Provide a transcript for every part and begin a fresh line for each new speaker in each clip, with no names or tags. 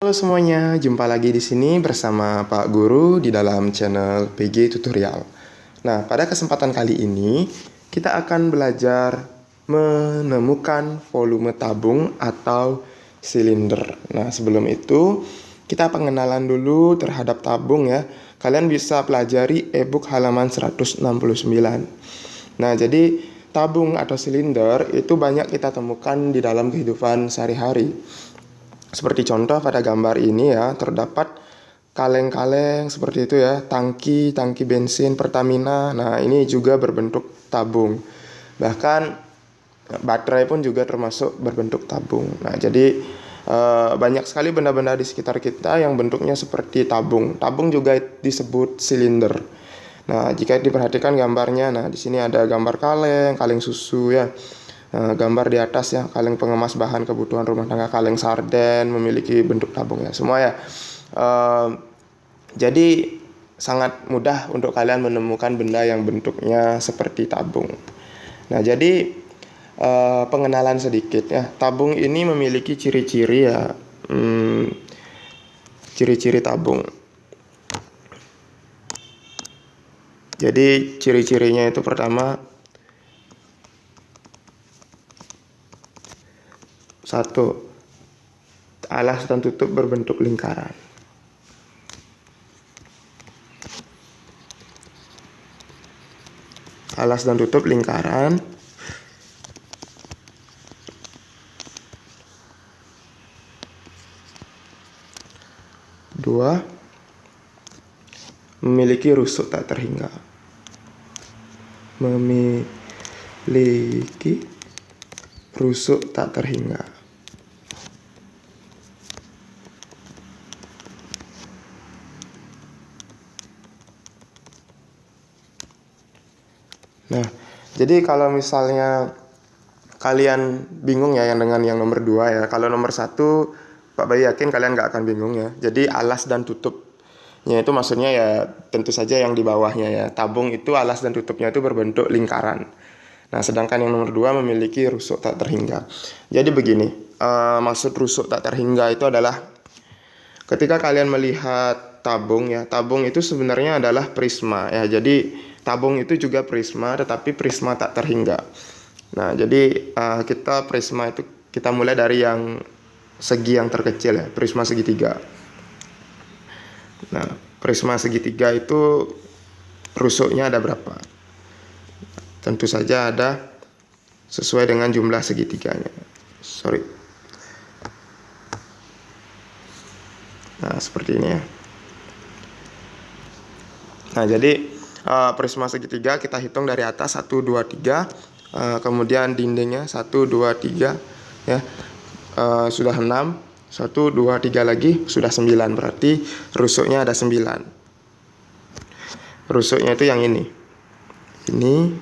Halo semuanya, jumpa lagi di sini bersama Pak Guru di dalam channel PG Tutorial. Nah, pada kesempatan kali ini kita akan belajar menemukan volume tabung atau silinder. Nah, sebelum itu kita pengenalan dulu terhadap tabung ya. Kalian bisa pelajari e-book halaman 169. Nah, jadi tabung atau silinder itu banyak kita temukan di dalam kehidupan sehari-hari. Seperti contoh pada gambar ini ya, terdapat kaleng-kaleng seperti itu ya, tangki bensin Pertamina. Nah, ini juga berbentuk tabung. Bahkan baterai pun juga termasuk berbentuk tabung. Nah, jadi banyak sekali benda-benda di sekitar kita yang bentuknya seperti tabung. Tabung juga disebut silinder. Nah, jika diperhatikan gambarnya, nah di sini ada gambar kaleng susu ya. Gambar di atas ya, kaleng pengemas bahan kebutuhan rumah tangga, kaleng sarden memiliki bentuk tabung ya semua ya. Jadi sangat mudah untuk kalian menemukan benda yang bentuknya seperti tabung. Nah, jadi pengenalan sedikit ya. Tabung ini memiliki ciri-ciri ya, ciri-ciri tabung. Jadi ciri-cirinya itu pertama, satu, alas dan tutup berbentuk lingkaran. Alas dan tutup lingkaran. Dua, memiliki rusuk tak terhingga. Memiliki rusuk tak terhingga. Nah, jadi kalau misalnya kalian bingung ya yang dengan yang nomor 2 ya. Kalau nomor 1, Pak Bayu yakin kalian nggak akan bingung ya. Jadi alas dan tutupnya itu maksudnya ya tentu saja yang di bawahnya ya. Tabung itu alas dan tutupnya itu berbentuk lingkaran. Nah, sedangkan yang nomor 2 memiliki rusuk tak terhingga. Jadi begini, maksud rusuk tak terhingga itu adalah ketika kalian melihat tabung ya, tabung itu sebenarnya adalah prisma ya. Jadi tabung itu juga prisma, tetapi prisma tak terhingga. Nah, jadi kita prisma itu kita mulai dari yang segi yang terkecil ya, prisma segitiga. Nah, prisma segitiga itu rusuknya ada berapa? Tentu saja ada sesuai dengan jumlah segitiganya. Nah, seperti ini ya. Nah, jadi prisma segitiga kita hitung dari atas 1, 2, 3. Kemudian dindingnya 1, 2, 3 ya. Sudah 6. 1, 2, 3 lagi sudah 9. Berarti rusuknya ada 9. Rusuknya itu yang ini. Ini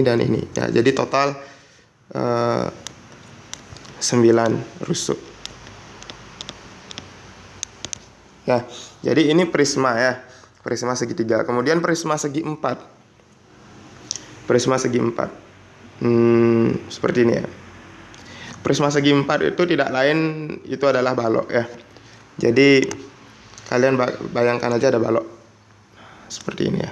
dan ini. Ya, jadi total 9 rusuk. Ya, jadi ini prisma ya, prisma segitiga. Kemudian prisma segi 4. Prisma segi 4. Seperti ini ya. Prisma segi 4 itu tidak lain, itu adalah balok ya. Jadi kalian bayangkan aja ada balok. Seperti ini ya.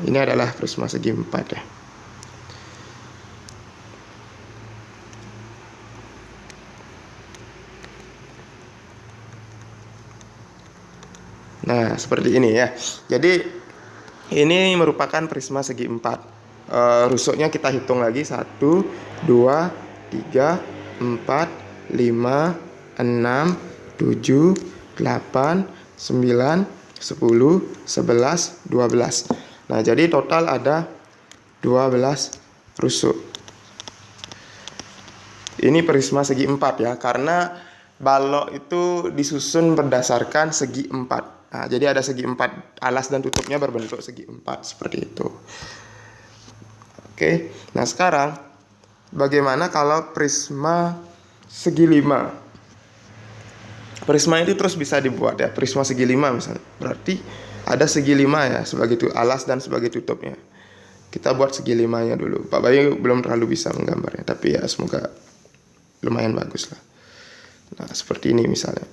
Ini adalah prisma segi 4 ya. Nah, seperti ini ya. Jadi ini merupakan prisma segi 4. Rusuknya kita hitung lagi 1, 2, 3, 4, 5, 6, 7, 8, 9, 10, 11, 12. Nah, jadi total ada 12 rusuk. Ini prisma segi 4 ya, karena balok itu disusun berdasarkan segi 4. Nah, jadi ada segi 4, alas dan tutupnya berbentuk segi 4 seperti itu. Oke. Nah, sekarang bagaimana kalau prisma segi 5? Prisma itu terus bisa dibuat ya, prisma segi 5 misalnya. Berarti ada segi 5 ya sebagai alas dan sebagai tutupnya. Kita buat segi 5-nya dulu. Pak Bayu belum terlalu bisa menggambarnya, tapi ya semoga lumayan bagus lah. Nah, seperti ini misalnya.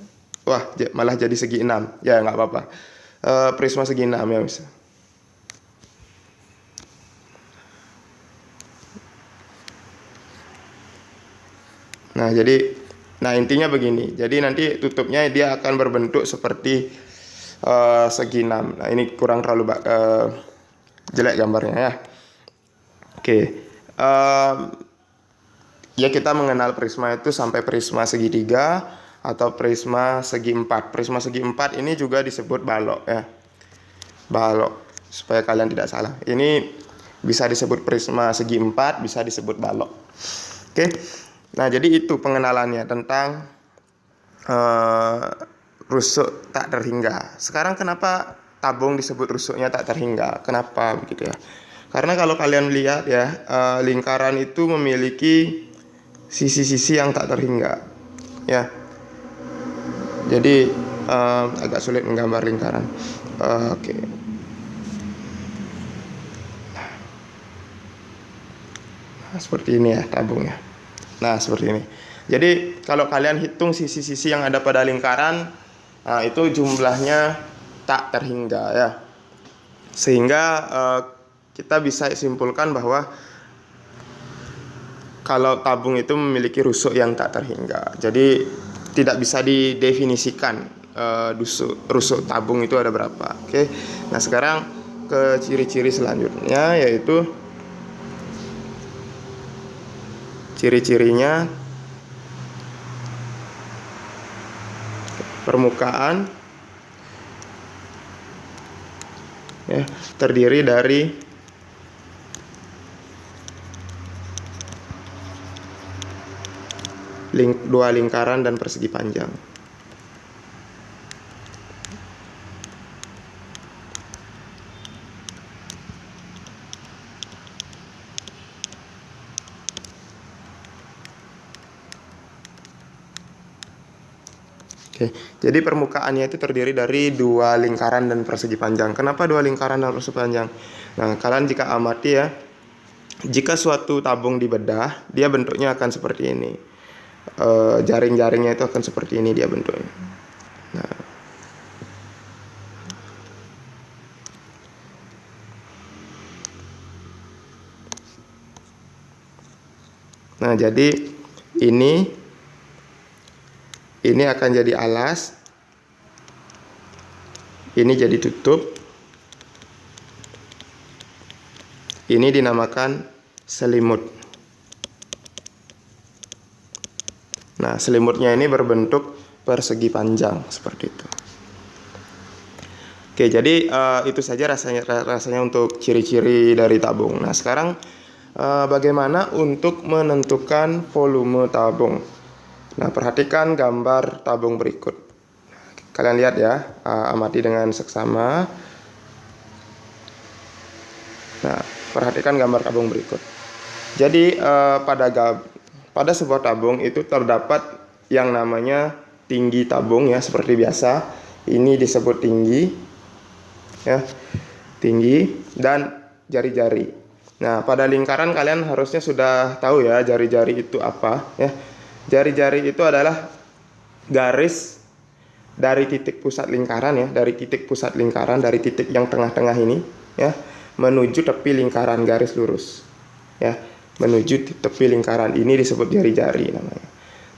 Wah, malah jadi segi 6. Ya, nggak apa-apa. Prisma segi 6 ya misalnya. Nah, intinya begini. Jadi nanti tutupnya dia akan berbentuk seperti segi 6. Nah, ini kurang terlalu jelek gambarnya ya. Oke. Ya kita mengenal prisma itu sampai prisma segitiga atau prisma segi 4. Prisma segi 4 ini juga disebut balok ya. Balok, supaya kalian tidak salah. Ini bisa disebut prisma segi 4, bisa disebut balok. Oke. Nah, jadi itu pengenalannya tentang rusuk tak terhingga. Sekarang kenapa tabung disebut rusuknya tak terhingga? Kenapa begitu ya? Karena kalau kalian lihat ya, lingkaran itu memiliki sisi-sisi yang tak terhingga. Ya. Jadi agak sulit menggambar lingkaran. Oke. Nah, seperti ini ya tabungnya. Nah, seperti ini. Jadi kalau kalian hitung sisi-sisi yang ada pada lingkaran, itu jumlahnya tak terhingga ya. Sehingga kita bisa simpulkan bahwa kalau tabung itu memiliki rusuk yang tak terhingga. Jadi tidak bisa didefinisikan rusuk tabung itu ada berapa. Oke. Nah, sekarang ke ciri-ciri selanjutnya, yaitu ciri-cirinya permukaan ya, terdiri dari dua lingkaran dan persegi panjang. Oke, jadi permukaannya itu terdiri dari dua lingkaran dan persegi panjang. Kenapa dua lingkaran dan persegi panjang? Nah, kalian jika amati ya, jika suatu tabung dibedah, dia bentuknya akan seperti ini. Jaring-jaringnya itu akan seperti ini dia bentuknya. Nah, jadi ini akan jadi alas, ini jadi tutup, ini dinamakan selimut. Nah, selimutnya ini berbentuk persegi panjang seperti itu. Oke, jadi itu saja rasanya untuk ciri-ciri dari tabung. Nah, sekarang bagaimana untuk menentukan volume tabung? Nah, perhatikan gambar tabung berikut. Kalian lihat ya, amati dengan seksama. Nah, perhatikan gambar tabung berikut. Jadi pada sebuah tabung itu terdapat yang namanya tinggi tabung ya, seperti biasa. Ini disebut tinggi ya, tinggi dan jari-jari. Nah, pada lingkaran kalian harusnya sudah tahu ya jari-jari itu apa ya. Jari-jari itu adalah garis dari titik pusat lingkaran ya, dari titik pusat lingkaran, dari titik yang tengah-tengah ini ya, menuju tepi lingkaran, garis lurus ya, menuju tepi lingkaran. Ini disebut jari-jari namanya.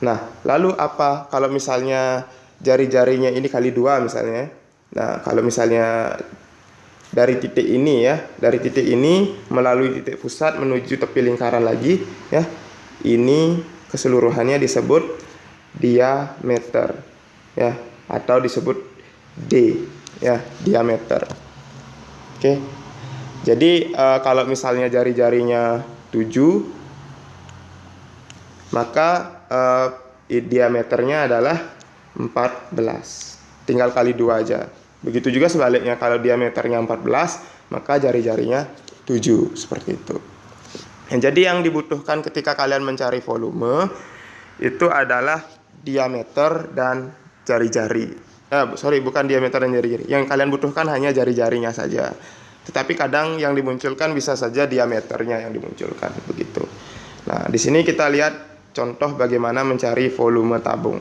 Nah, lalu apa kalau misalnya jari-jarinya ini kali 2 misalnya? Nah, kalau misalnya dari titik ini ya, dari titik ini melalui titik pusat menuju tepi lingkaran lagi ya, ini keseluruhannya disebut diameter ya, atau disebut D ya, diameter. Oke. Jadi kalau misalnya jari-jarinya 7, maka diameternya adalah 14. Tinggal kali 2 aja. Begitu juga sebaliknya, kalau diameternya 14, maka jari-jarinya 7, seperti itu. Nah, jadi yang dibutuhkan ketika kalian mencari volume itu adalah diameter dan jari-jari. Bukan diameter dan jari-jari. Yang kalian butuhkan hanya jari-jarinya saja. Tetapi kadang yang dimunculkan bisa saja diameternya yang dimunculkan, begitu. Nah, di sini kita lihat contoh bagaimana mencari volume tabung.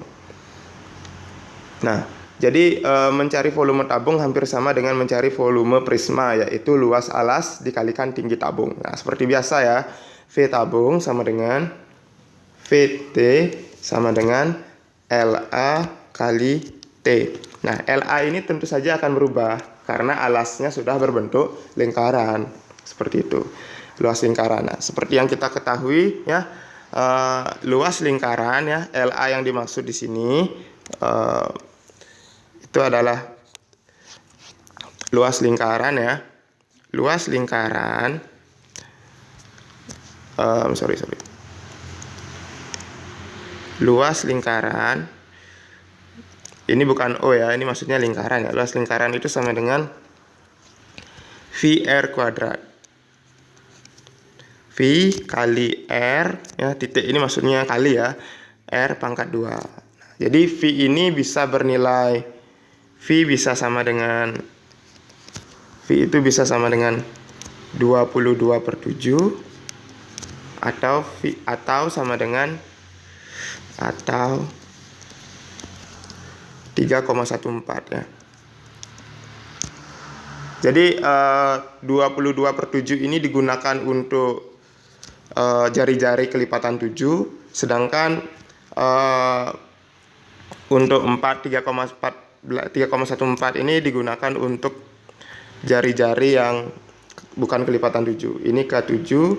Nah, jadi mencari volume tabung hampir sama dengan mencari volume prisma, yaitu luas alas dikalikan tinggi tabung. Nah, seperti biasa ya, V tabung sama dengan VT sama dengan LA kali T. Nah, LA ini tentu saja akan berubah karena alasnya sudah berbentuk lingkaran. Seperti itu. Luas lingkaran. Nah, seperti yang kita ketahui ya, luas lingkaran ya, LA yang dimaksud di sini itu adalah luas lingkaran ya. Luas lingkaran luas lingkaran ini bukan O ya, ini maksudnya lingkaran ya. Luas lingkaran itu sama dengan VR kuadrat. V kali R ya, titik ini maksudnya kali ya, R pangkat 2. Jadi V ini bisa bernilai, V bisa sama dengan, V itu bisa sama dengan 22/7 atau sama dengan 3,14 ya. Jadi 22/7 ini digunakan untuk jari-jari kelipatan 7, sedangkan untuk 3,14 ini digunakan untuk jari-jari yang bukan kelipatan 7. Ini K7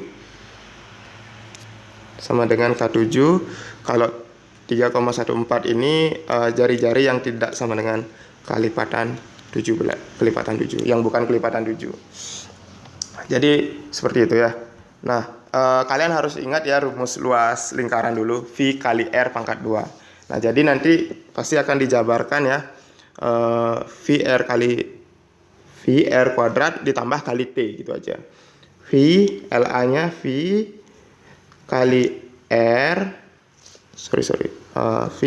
sama dengan K7. Kalau 3,14 ini jari-jari yang tidak sama dengan kelipatan 7, yang bukan kelipatan 7. Jadi seperti itu ya. Nah, kalian harus ingat ya rumus luas lingkaran dulu, V kali R pangkat 2. Nah, jadi nanti pasti akan dijabarkan ya, VR kuadrat ditambah kali T gitu aja. V, LA-nya V kali R, V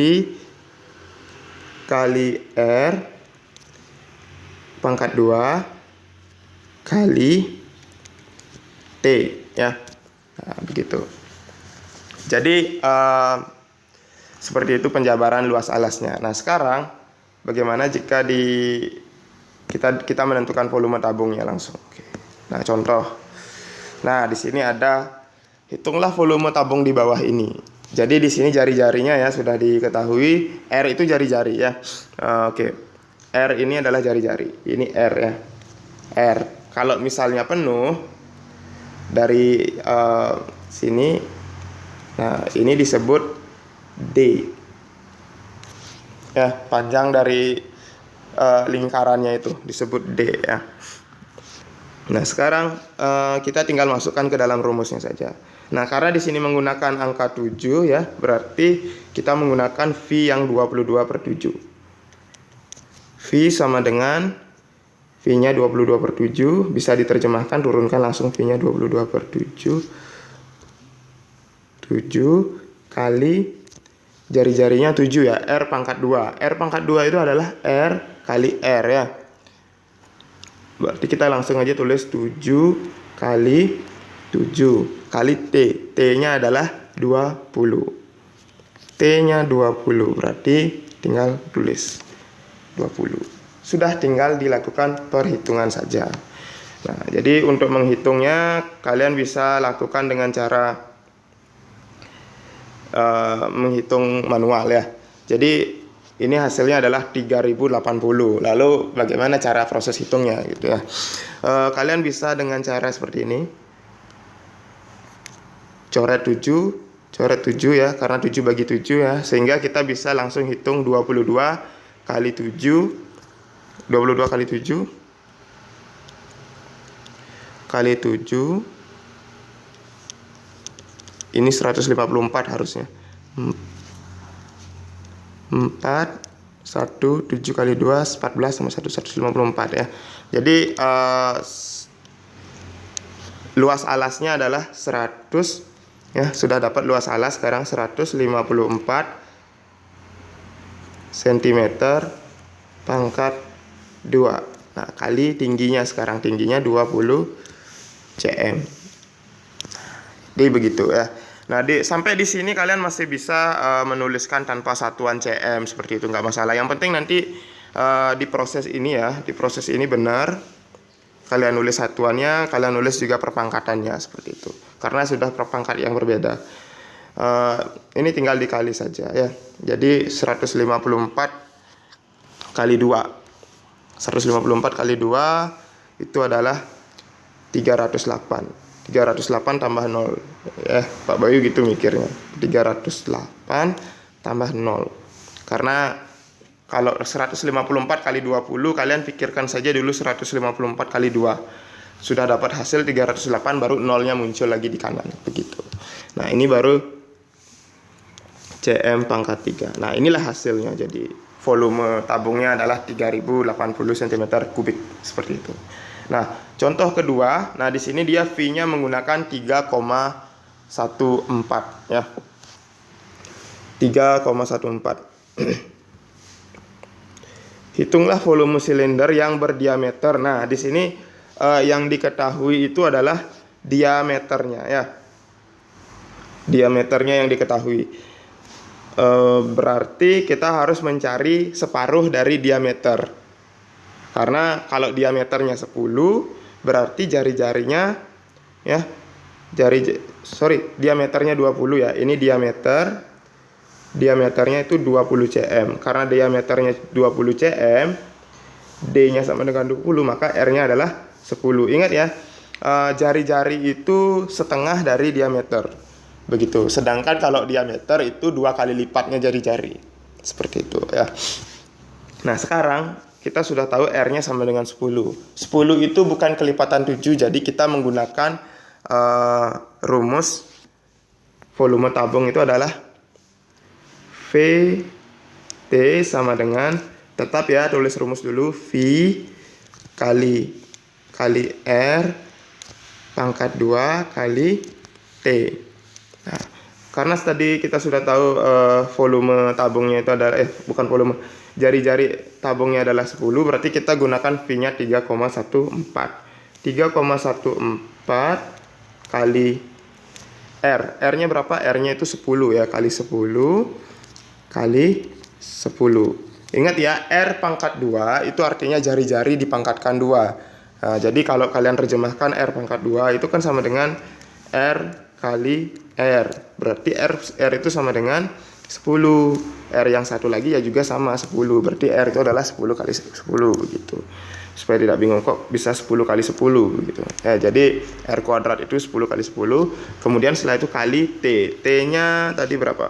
kali R pangkat 2 kali T ya. Nah, begitu. Jadi seperti itu penjabaran luas alasnya. Nah, sekarang bagaimana jika kita menentukan volume tabungnya langsung. Oke. Nah, contoh. Nah, di sini ada, hitunglah volume tabung di bawah ini. Jadi di sini jari-jarinya ya sudah diketahui. R itu jari-jari ya. Oke. R ini adalah jari-jari. Ini R ya. R. Kalau misalnya penuh dari sini, nah ini disebut D. Ya, panjang dari lingkarannya itu disebut D ya. Nah, sekarang kita tinggal masukkan ke dalam rumusnya saja. Nah, karena di sini menggunakan angka 7 ya, berarti kita menggunakan V yang 22/7. V sama dengan V-nya 22/7, bisa diterjemahkan, turunkan langsung V-nya 22/7. 7 kali jari-jarinya 7 ya, R pangkat 2. R pangkat 2 itu adalah R kali R ya. Berarti kita langsung aja tulis 7 kali 7 kali T. T-nya adalah 20. T-nya 20, berarti tinggal tulis 20. Sudah, tinggal dilakukan perhitungan saja. Nah, jadi untuk menghitungnya kalian bisa lakukan dengan cara menghitung manual ya. Jadi ini hasilnya adalah 3080. Lalu bagaimana cara proses hitungnya gitu ya. Kalian bisa dengan cara seperti ini. Coret 7 ya, karena 7 bagi 7 ya, sehingga kita bisa langsung hitung 22 kali 7 kali 7 kali 7, ini 154 harusnya. 4 1 7 kali 2 14 sama 1 154 ya. Jadi luas alasnya adalah 100 ya. Sudah dapat luas alas sekarang 154 cm pangkat 2. Nah, kali tingginya sekarang, tingginya 20 cm. Jadi begitu ya. Nah, sampai di sini kalian masih bisa menuliskan tanpa satuan cm seperti itu, nggak masalah. Yang penting nanti di proses ini ya, di proses ini benar kalian nulis satuannya, kalian nulis juga perpangkatannya seperti itu. Karena sudah perpangkat yang berbeda. Ini tinggal dikali saja ya. Jadi 154 kali 2. 154 kali 2 itu adalah 308. 308 tambah 0 ya, Pak Bayu gitu mikirnya. 308 tambah 0. Karena kalau 154 kali 20, kalian pikirkan saja dulu 154 kali 2. Sudah dapat hasil 308, baru nolnya muncul lagi di kanan begitu. Nah, ini baru cm pangkat 3. Nah, inilah hasilnya. Jadi volume tabungnya adalah 3080 cm3 seperti itu. Nah, contoh kedua, nah di sini dia V-nya menggunakan 3,14 ya. 3,14. Hitunglah volume silinder yang berdiameter. Nah, di sini yang diketahui itu adalah diameternya ya. Diameternya yang diketahui. Berarti kita harus mencari separuh dari diameter. Karena kalau diameternya 10, berarti jari-jarinya ya, diameternya 20 ya. Ini diameternya itu 20 cm. Karena diameternya 20 cm, D-nya sama dengan 20, maka R-nya adalah 10. Ingat ya, jari-jari itu setengah dari diameter. Begitu. Sedangkan kalau diameter itu 2 kali lipatnya jari-jari. Seperti itu ya. Nah, sekarang kita sudah tahu R-nya sama dengan 10. 10 itu bukan kelipatan 7, jadi kita menggunakan rumus volume tabung itu adalah VT sama dengan, tetap ya, tulis rumus dulu, V kali R pangkat 2 kali T. Nah, karena tadi kita sudah tahu volume tabungnya itu adalah bukan volume, jari-jari tabungnya adalah 10, berarti kita gunakan V-nya 3,14. 3,14 kali R. R-nya berapa? R-nya itu 10 ya, kali 10 kali 10. Ingat ya, R pangkat 2 itu artinya jari-jari dipangkatkan 2. Nah, jadi kalau kalian terjemahkan R pangkat 2 itu kan sama dengan R kali R. Berarti R itu sama dengan 10. R yang satu lagi ya juga sama 10. Berarti R itu adalah 10 kali 10 begitu. Supaya tidak bingung kok bisa 10 kali 10 begitu. Jadi R kuadrat itu 10 kali 10. Kemudian setelah itu kali T. T-nya tadi berapa?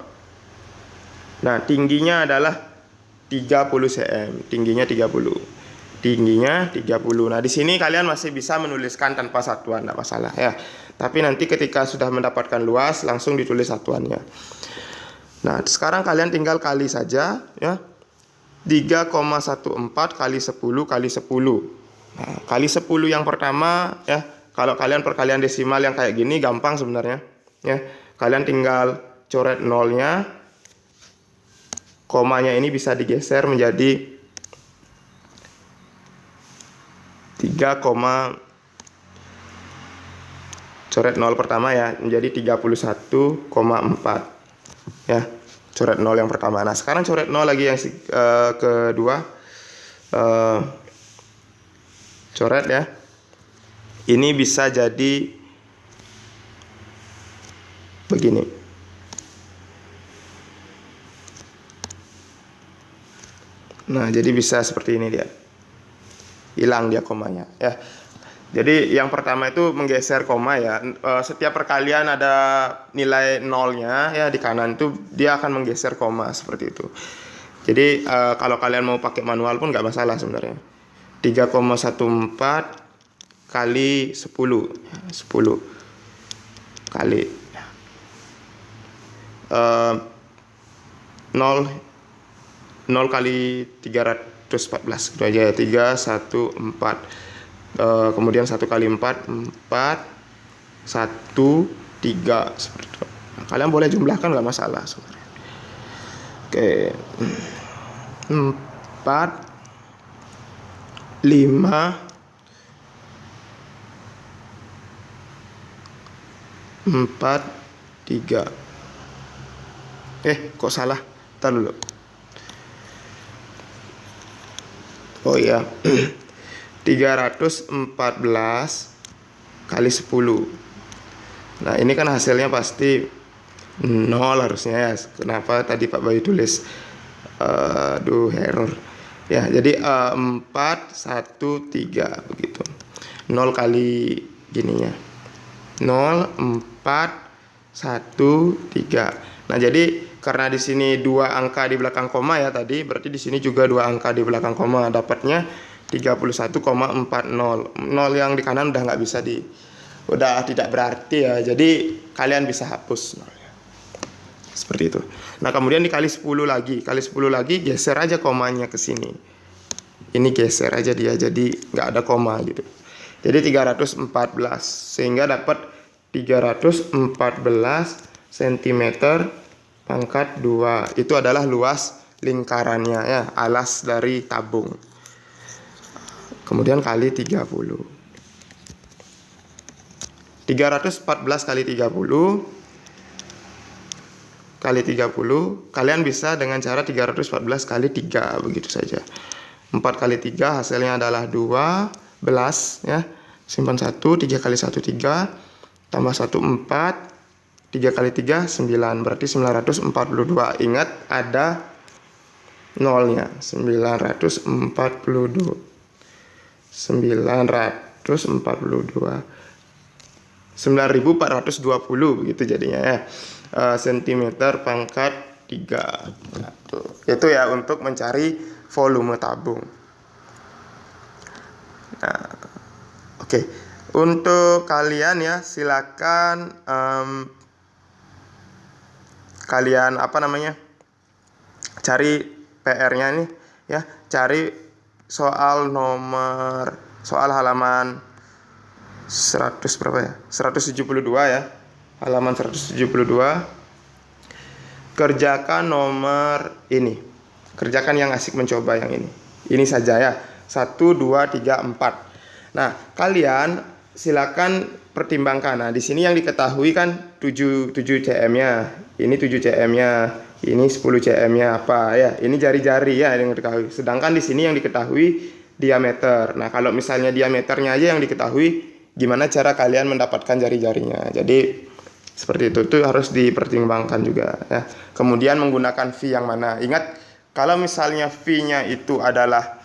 Nah, tingginya adalah 30 cm. Tingginya 30. Nah, di sini kalian masih bisa menuliskan tanpa satuan, tidak masalah ya. Tapi nanti ketika sudah mendapatkan luas, langsung ditulis satuannya. Nah, sekarang kalian tinggal kali saja ya. 3,14 kali 10 kali 10. Nah, kali 10 yang pertama ya. Kalau kalian perkalian desimal yang kayak gini gampang sebenarnya ya. Kalian tinggal coret nolnya. Komanya ini bisa digeser menjadi 3, coret 0 pertama ya, menjadi 31,4 ya, coret 0 yang pertama. Nah, sekarang coret 0 lagi yang kedua, coret ya, ini bisa jadi begini. Nah, jadi bisa seperti ini dia, hilang dia komanya ya. Jadi yang pertama itu menggeser koma ya. Setiap perkalian ada nilai nolnya ya di kanan itu dia akan menggeser koma seperti itu. Jadi kalau kalian mau pakai manual pun nggak masalah sebenarnya. 3,14 kali 10 kali 0 kali 314 itu aja ya, 314. Kemudian 1 kali 4 1 3 seperti itu. Nah, kalian boleh jumlahkan, nggak masalah sebenarnya. Oke. 4, 5, 4, 3. Kok salah? Ntar dulu. Oh iya. 314 kali 10. Nah, ini kan hasilnya pasti 0 harusnya ya. Kenapa tadi Pak Bayu tulis error. Ya, jadi 4, 1, 3 begitu. 0 kali gini ya. 0, 4, 1, 3. Nah, jadi karena di sini 2 angka di belakang koma ya tadi, berarti di sini juga 2 angka di belakang koma, dapatnya 31,40. 0 yang di kanan udah nggak bisa udah tidak berarti ya. Jadi kalian bisa hapus 0. Seperti itu. Nah, kemudian dikali 10 lagi. Kali 10 lagi, geser aja komanya ke sini. Ini geser aja dia, jadi nggak ada koma gitu. Jadi 314. Sehingga dapat 314 cm pangkat 2. Itu adalah luas lingkarannya ya, alas dari tabung. Kemudian kali 30. 314 kali 30 kali 30, kalian bisa dengan cara 314 kali 3 begitu saja. 4 kali 3 hasilnya adalah 12 ya. Simpan 1, 3 kali 1 3, tambah 1 4, 3 kali 3 9, berarti 942. Ingat ada nolnya. 942 9.420 begitu jadinya ya. Sentimeter pangkat 3. Nah, itu ya untuk mencari volume tabung. Nah, oke. Untuk kalian ya silakan kalian cari PR-nya nih ya, cari soal halaman 100 berapa ya? 172 ya. Halaman 172. Kerjakan nomor ini. Kerjakan yang asik mencoba yang ini. Ini saja ya. 1 2 3 4. Nah, kalian silakan pertimbangkan. Nah, di sini yang diketahui kan 7 cm-nya. Ini 7 cm-nya. Ini 10 cm-nya apa ya? Ini jari-jari ya yang diketahui. Sedangkan di sini yang diketahui diameter. Nah, kalau misalnya diameternya aja yang diketahui, gimana cara kalian mendapatkan jari-jarinya. Jadi seperti itu harus dipertimbangkan juga ya. Kemudian menggunakan V yang mana. Ingat, kalau misalnya V-nya itu adalah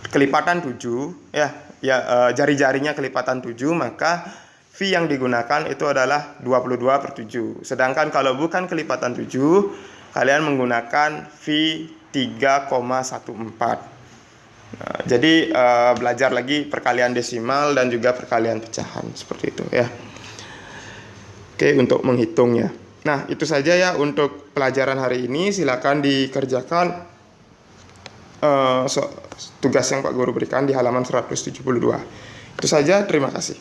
kelipatan 7 ya, jari-jarinya kelipatan 7, maka V yang digunakan itu adalah 22/7. Sedangkan kalau bukan kelipatan 7, kalian menggunakan V 3,14. Nah, jadi belajar lagi perkalian desimal dan juga perkalian pecahan seperti itu ya. Oke, untuk menghitungnya. Nah, itu saja ya untuk pelajaran hari ini. Silakan dikerjakan tugas yang Pak Guru berikan di halaman 172. Itu saja, terima kasih.